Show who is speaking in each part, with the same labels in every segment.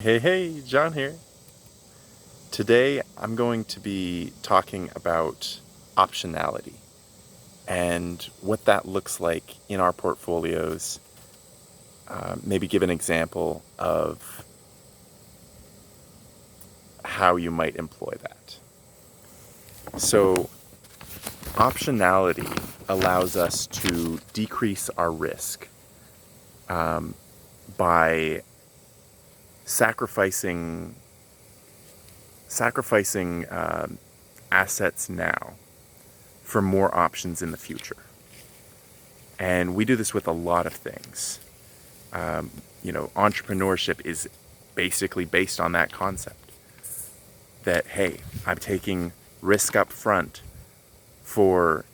Speaker 1: Hey, John here. Today I'm going to be talking about optionality and what that looks like in our portfolios. Maybe give an example of how you might employ that. So, optionality allows us to decrease our risk by sacrificing assets now for more options in the future. And we do this with a lot of things. Entrepreneurship is basically based on that concept that, hey, I'm taking risk up front for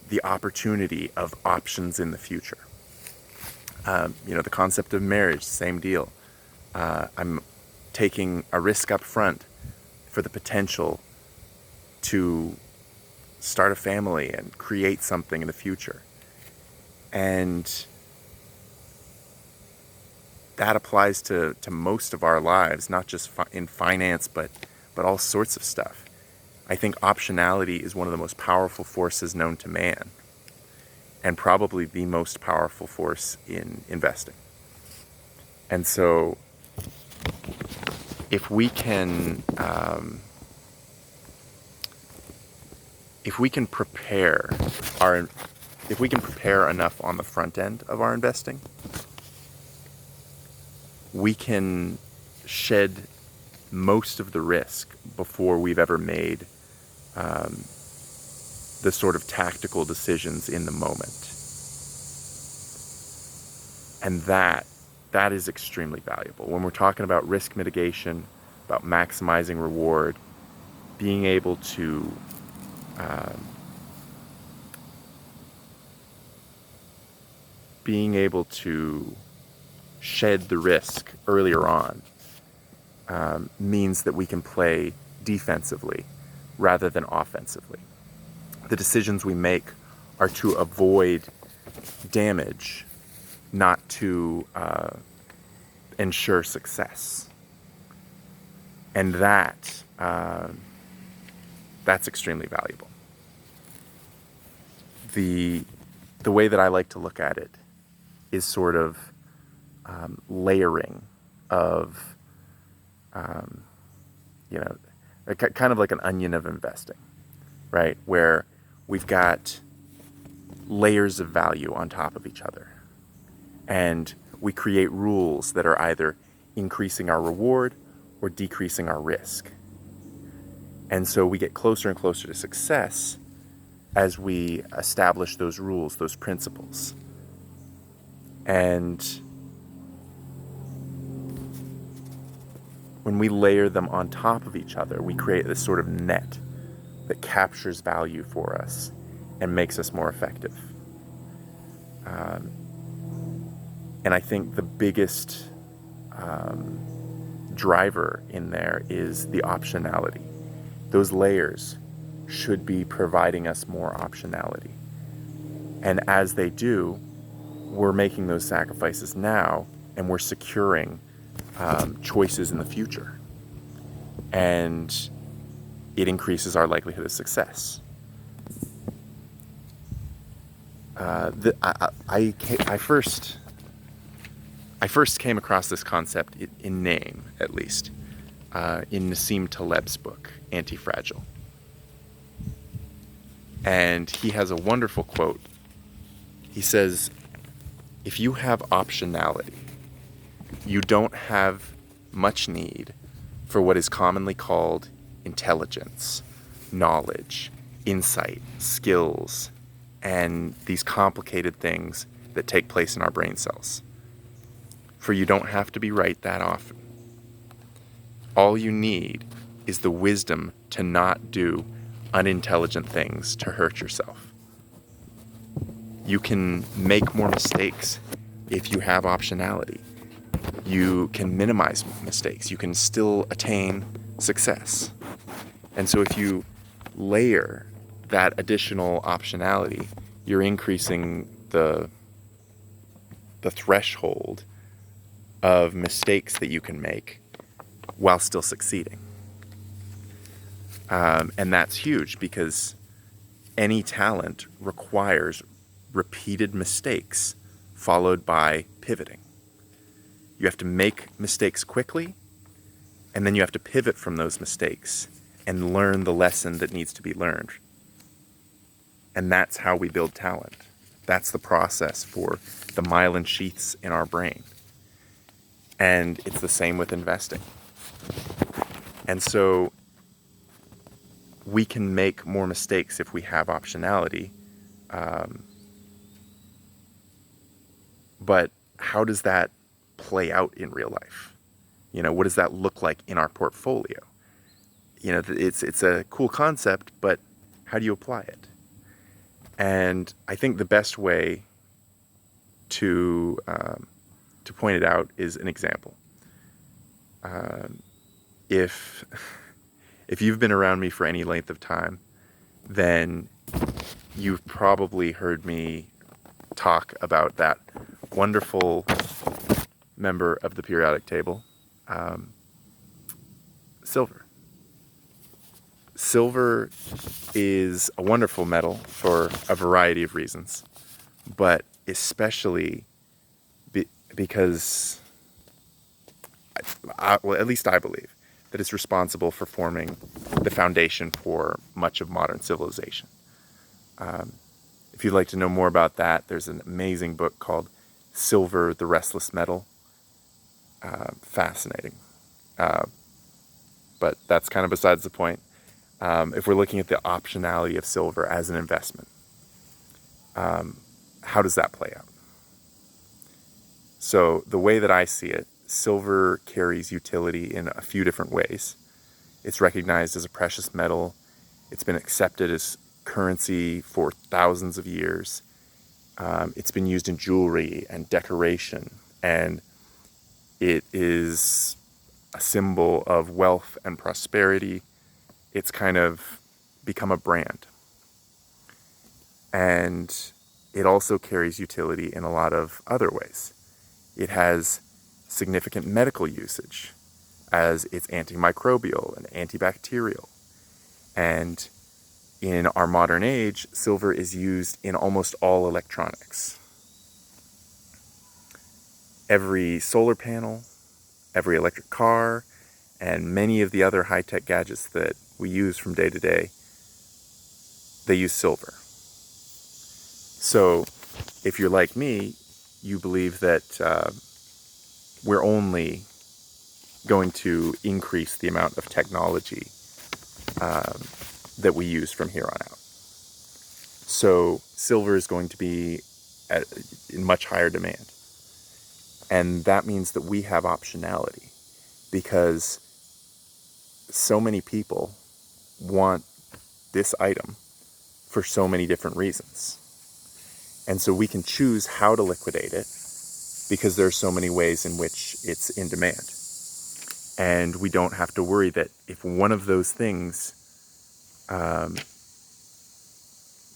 Speaker 1: the opportunity of options in the future. The concept of marriage, same deal. I'm taking a risk up front for the potential to start a family and create something in the future. And that applies to most of our lives, not just in finance, but all sorts of stuff. I think optionality is one of the most powerful forces known to man, and probably the most powerful force in investing. And so, if we can prepare enough on the front end of our investing, we can shed most of the risk before we've ever made the sort of tactical decisions in the moment. And that is extremely valuable. When we're talking about risk mitigation, about maximizing reward, being able to shed the risk earlier on means that we can play defensively rather than offensively. The decisions we make are to avoid damage, not to ensure success. And that's extremely valuable. The way that I like to look at it is sort of layering of, kind of like an onion of investing, right? Where we've got layers of value on top of each other. And we create rules that are either increasing our reward or decreasing our risk. And so we get closer and closer to success as we establish those rules, those principles. And when we layer them on top of each other, we create this sort of net that captures value for us and makes us more effective. And I think the biggest driver in there is the optionality. Those layers should be providing us more optionality. And as they do, we're making those sacrifices now, and we're securing choices in the future. And it increases our likelihood of success. I first came across this concept in name, at least, in Nassim Taleb's book, Anti-Fragile. And he has a wonderful quote. He says, if you have optionality, you don't have much need for what is commonly called intelligence, knowledge, insight, skills, and these complicated things that take place in our brain cells. For you don't have to be right that often. All you need is the wisdom to not do unintelligent things to hurt yourself. You can make more mistakes if you have optionality. You can minimize mistakes. You can still attain success. And so if you layer that additional optionality, you're increasing the threshold of mistakes that you can make while still succeeding. And that's huge because any talent requires repeated mistakes followed by pivoting. You have to make mistakes quickly, and then you have to pivot from those mistakes and learn the lesson that needs to be learned. And that's how we build talent. That's the process for the myelin sheaths in our brain. And it's the same with investing. And so we can make more mistakes if we have optionality. But how does that play out in real life? You know, what does that look like in our portfolio? You know, it's a cool concept, but how do you apply it? And I think the best way to point it out is an example. If you've been around me for any length of time, then you've probably heard me talk about that wonderful member of the periodic table, silver. Silver is a wonderful metal for a variety of reasons, but especially because, well, at least I believe, that it's responsible for forming the foundation for much of modern civilization. If you'd like to know more about that, there's an amazing book called Silver, the Restless Metal. Fascinating. But that's kind of besides the point. If we're looking at the optionality of silver as an investment, how does that play out? So the way that I see it, silver carries utility in a few different ways. It's recognized as a precious metal. It's been accepted as currency for thousands of years. It's been used in jewelry and decoration, and it is a symbol of wealth and prosperity. It's kind of become a brand. And it also carries utility in a lot of other ways. It has significant medical usage, as it's antimicrobial and antibacterial. And in our modern age, silver is used in almost all electronics. Every solar panel, every electric car, and many of the other high-tech gadgets that we use from day to day, they use silver. So if you're like me, you believe that we're only going to increase the amount of technology that we use from here on out. So silver is going to be in much higher demand. And that means that we have optionality, because so many people want this item for so many different reasons. And so we can choose how to liquidate it, because there are so many ways in which it's in demand. And we don't have to worry that if one of those things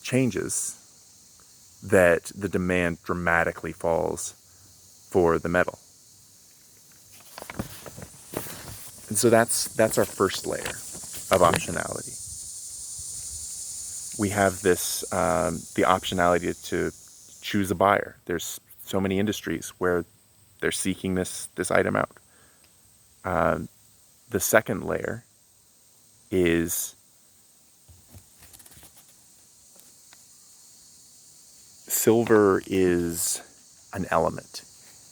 Speaker 1: changes, that the demand dramatically falls for the metal. And so that's our first layer of optionality. We have this the optionality to choose a buyer. There's so many industries where they're seeking this item out. The second layer is silver is an element.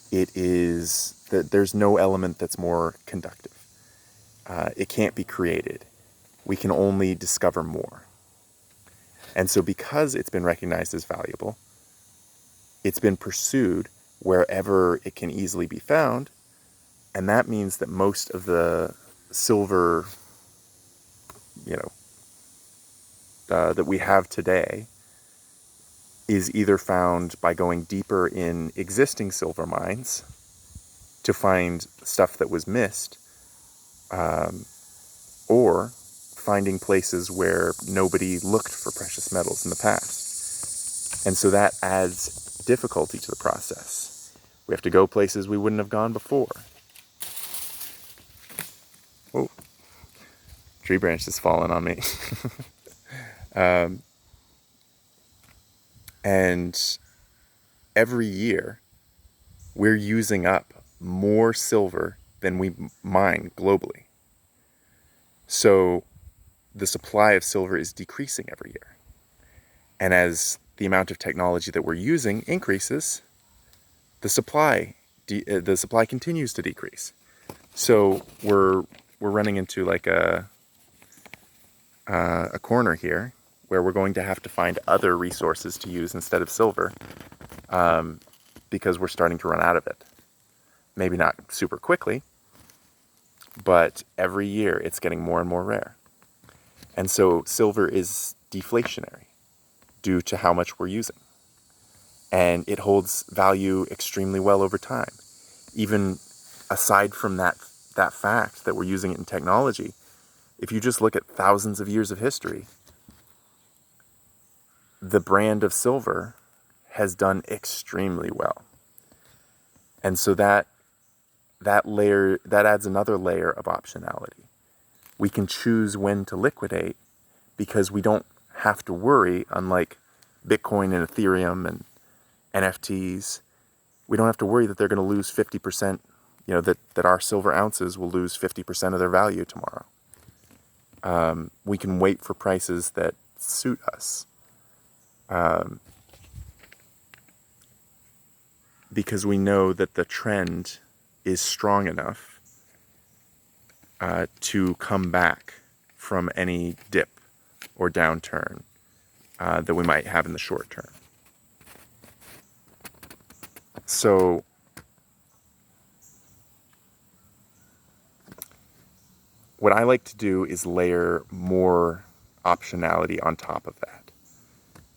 Speaker 1: It is that there's no element that's more conductive. It can't be created. We can only discover more. And so because it's been recognized as valuable, it's been pursued wherever it can easily be found. And that means that most of the silver, that we have today is either found by going deeper in existing silver mines to find stuff that was missed, or finding places where nobody looked for precious metals in the past. And so that adds difficulty to the process. We have to go places we wouldn't have gone before. Tree branch has fallen on me. And every year, we're using up more silver than we mine globally. So the supply of silver is decreasing every year. And as the amount of technology that we're using increases, the supply continues to decrease. So we're running into like a corner here where we're going to have to find other resources to use instead of silver, because we're starting to run out of it. Maybe not super quickly, but every year it's getting more and more rare. And so silver is deflationary due to how much we're using. And it holds value extremely well over time. Even aside from that fact that we're using it in technology, if you just look at thousands of years of history, the brand of silver has done extremely well. And so that adds another layer of optionality. We can choose when to liquidate because we don't have to worry, unlike Bitcoin and Ethereum and NFTs, we don't have to worry that they're going to lose 50%, that our silver ounces will lose 50% of their value tomorrow. We can wait for prices that suit us. Because we know that the trend is strong enough to come back from any dip or downturn that we might have in the short term. So what I like to do is layer more optionality on top of that.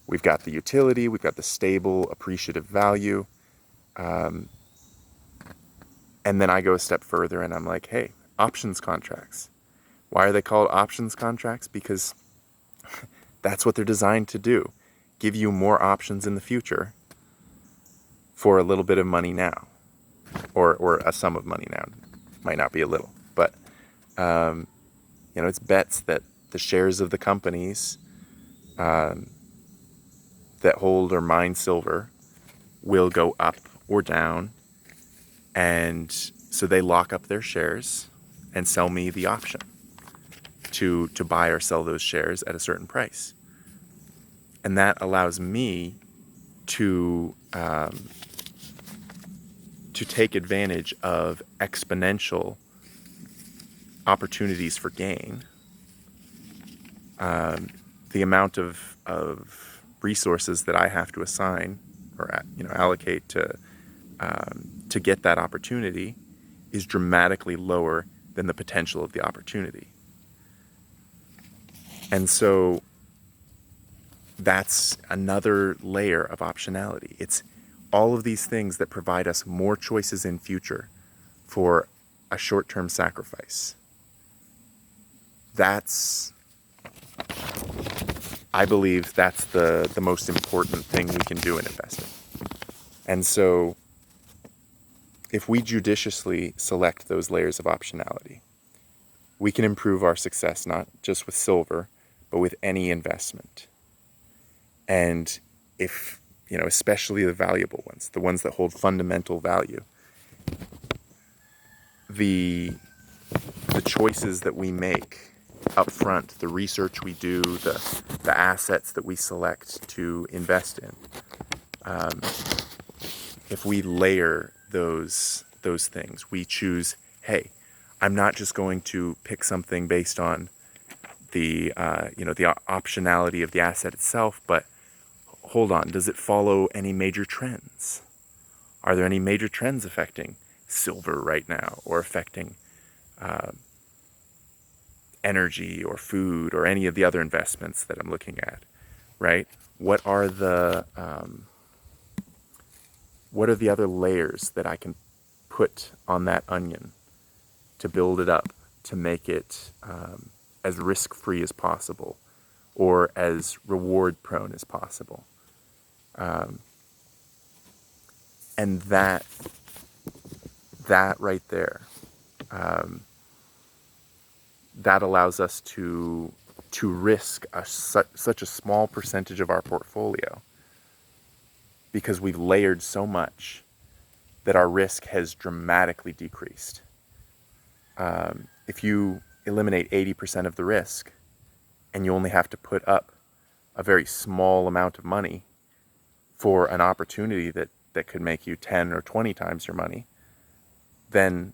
Speaker 1: We've got the utility, we've got the stable, appreciative value. And then I go a step further and I'm like, hey, options contracts. Why are they called options contracts? Because that's what they're designed to do. Give you more options in the future for a little bit of money now. Or a sum of money now. Might not be a little. But, it's bets that the shares of the companies that hold or mine silver will go up or down. And so they lock up their shares and sell me the option to buy or sell those shares at a certain price. And that allows me to take advantage of exponential opportunities for gain. The amount of resources that I have to assign or allocate to get that opportunity is dramatically lower than the potential of the opportunity. And so that's another layer of optionality. It's all of these things that provide us more choices in future for a short-term sacrifice. I believe that's the most important thing we can do in investing. And so if we judiciously select those layers of optionality, we can improve our success not just with silver, but with any investment. And if, especially the valuable ones, the ones that hold fundamental value, the choices that we make up front, the research we do, the assets that we select to invest in, if we layer those things, we choose, hey, I'm not just going to pick something based on the optionality of the asset itself, but hold on, does it follow any major trends? Are there any major trends affecting silver right now, or affecting energy or food or any of the other investments that I'm looking at, right? What are the other layers that I can put on that onion to build it up, to make it as risk-free as possible or as reward-prone as possible? And that right there, that allows us to risk such a small percentage of our portfolio because we've layered so much that our risk has dramatically decreased. If you eliminate 80% of the risk and you only have to put up a very small amount of money for an opportunity that could make you 10 or 20 times your money, then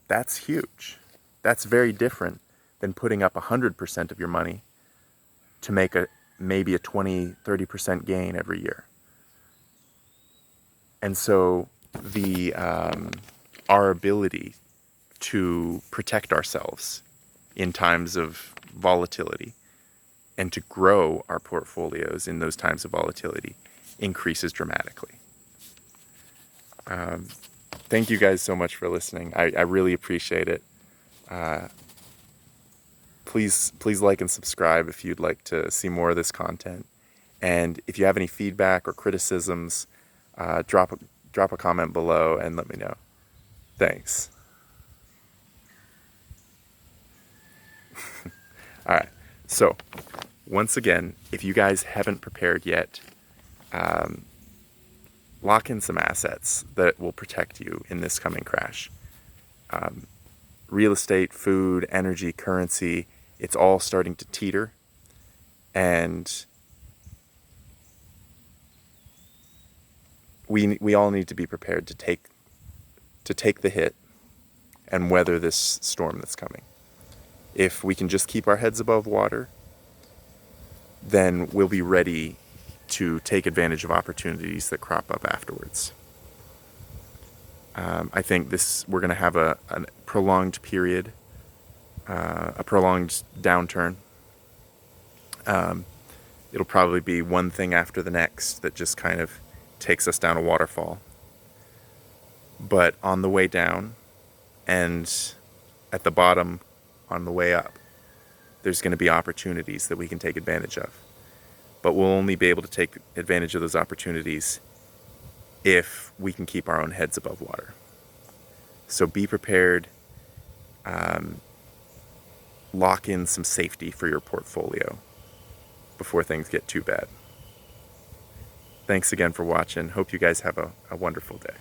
Speaker 1: that's huge. That's very different than putting up 100% of your money to make maybe a 20, 30% gain every year. And so our ability to protect ourselves in times of volatility and to grow our portfolios in those times of volatility increases dramatically. Thank you guys so much for listening. I really appreciate it. Please like and subscribe if you'd like to see more of this content. And if you have any feedback or criticisms, drop a comment below and let me know. Thanks. All right. So once again, if you guys haven't prepared yet, lock in some assets that will protect you in this coming crash. Real estate, food, energy, currency, it's all starting to teeter. And we all need to be prepared to take the hit and weather this storm that's coming. If we can just keep our heads above water, then we'll be ready to take advantage of opportunities that crop up afterwards. I think we're going to have a prolonged period, a prolonged downturn. It'll probably be one thing after the next that just kind of takes us down a waterfall. But on the way down and at the bottom on the way up, there's going to be opportunities that we can take advantage of. But we'll only be able to take advantage of those opportunities if we can keep our own heads above water. So be prepared. Lock in some safety for your portfolio before things get too bad. Thanks again for watching. Hope you guys have a wonderful day.